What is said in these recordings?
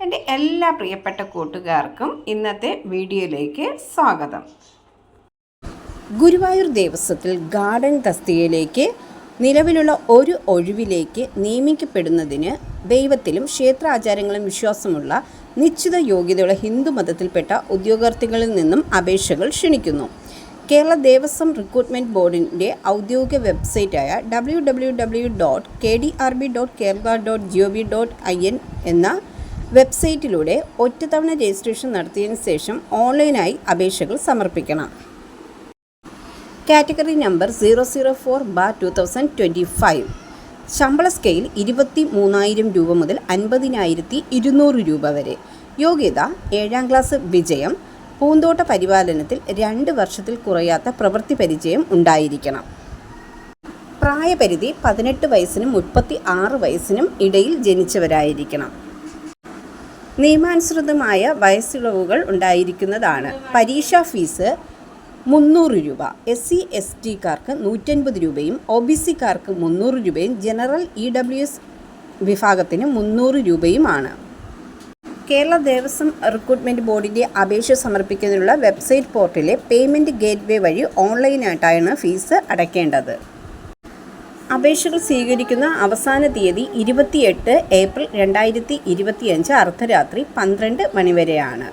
എൻ്റെ എല്ലാ പ്രിയപ്പെട്ട കൂട്ടുകാർക്കും ഇന്നത്തെ വീഡിയോയിലേക്ക് സ്വാഗതം. ഗുരുവായൂർ ദേവസ്വത്തിൽ ഗാർഡൻ തസ്തികയിലേക്ക് നിലവിലുള്ള ഒരു ഒഴിവിലേക്ക് നിയമിക്കപ്പെടുന്നതിന് ദൈവത്തിലും ക്ഷേത്രാചാരങ്ങളും വിശ്വാസമുള്ള നിശ്ചിത യോഗ്യതയുള്ള ഹിന്ദു മതത്തിൽപ്പെട്ട ഉദ്യോഗാർത്ഥികളിൽ നിന്നും അപേക്ഷകൾ ക്ഷണിക്കുന്നു. കേരള ദേവസ്വം റിക്രൂട്ട്മെൻറ്റ് ബോർഡിൻ്റെ ഔദ്യോഗിക വെബ്സൈറ്റായ www.kdrb.kerala.gov.in എന്ന വെബ്സൈറ്റിലൂടെ ഒറ്റത്തവണ രജിസ്ട്രേഷൻ നടത്തിയതിനു ശേഷം ഓൺലൈനായി അപേക്ഷകൾ സമർപ്പിക്കണം. Category number 004/2025. ശമ്പള സ്കെയിൽ 23,000 രൂപ മുതൽ 50,200 രൂപ വരെ. യോഗ്യത 7ാം ക്ലാസ് വിജയം. പൂന്തോട്ട പരിപാലനത്തിൽ 2 വർഷത്തിൽ കുറയാത്ത പ്രവൃത്തി പരിചയം ഉണ്ടായിരിക്കണം. പ്രായപരിധി 18 വയസ്സിനും 36 വയസ്സിനും ഇടയിൽ ജനിച്ചവരായിരിക്കണം. നിയമാനുസൃതമായ വയസ്സിളവുകൾ ഉണ്ടായിരിക്കുന്നതാണ്. പരീക്ഷാ ഫീസ് 300 രൂപ. SC/ST-കാർക്ക് 150 രൂപയും OBC-കാർക്ക് 300 രൂപയും ജനറൽ EWS വിഭാഗത്തിന് 300 രൂപയുമാണ്. കേരള ദേവസ്വം റിക്രൂട്ട്മെൻറ്റ് ബോർഡിൻ്റെ അപേക്ഷ സമർപ്പിക്കുന്നതിനുള്ള വെബ്സൈറ്റ് പോർട്ടലിലെ പേയ്മെൻറ്റ് ഗേറ്റ്വേ വഴി ഓൺലൈനായിട്ടാണ് ഫീസ് അടയ്ക്കേണ്ടത്. അപേക്ഷകൾ സ്വീകരിക്കുന്ന അവസാന തീയതി 28 ഏപ്രിൽ 2025 അർദ്ധരാത്രി 12 മണി വരെയാണ്.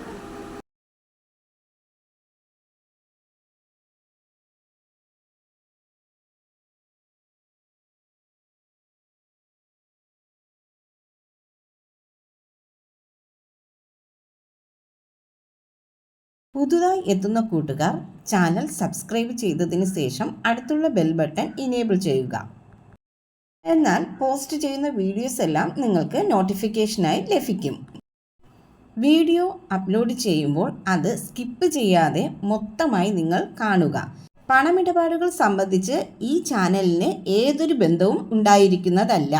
പുതുതായി എത്തുന്ന കൂട്ടുകാർ ചാനൽ സബ്സ്ക്രൈബ് ചെയ്തതിന് ശേഷം അടുത്തുള്ള ബെൽ ബട്ടൺ ഇനേബിൾ ചെയ്യുക. എന്നാൽ പോസ്റ്റ് ചെയ്യുന്ന വീഡിയോസ് എല്ലാം നിങ്ങൾക്ക് നോട്ടിഫിക്കേഷനായി ലഭിക്കും. വീഡിയോ അപ്ലോഡ് ചെയ്യുമ്പോൾ അത് സ്കിപ്പ് ചെയ്യാതെ മൊത്തമായി നിങ്ങൾ കാണുക. പണമിടപാടുകൾ സംബന്ധിച്ച് ഈ ചാനലിന് ഏതൊരു ബന്ധവും ഉണ്ടായിരിക്കുന്നതല്ല.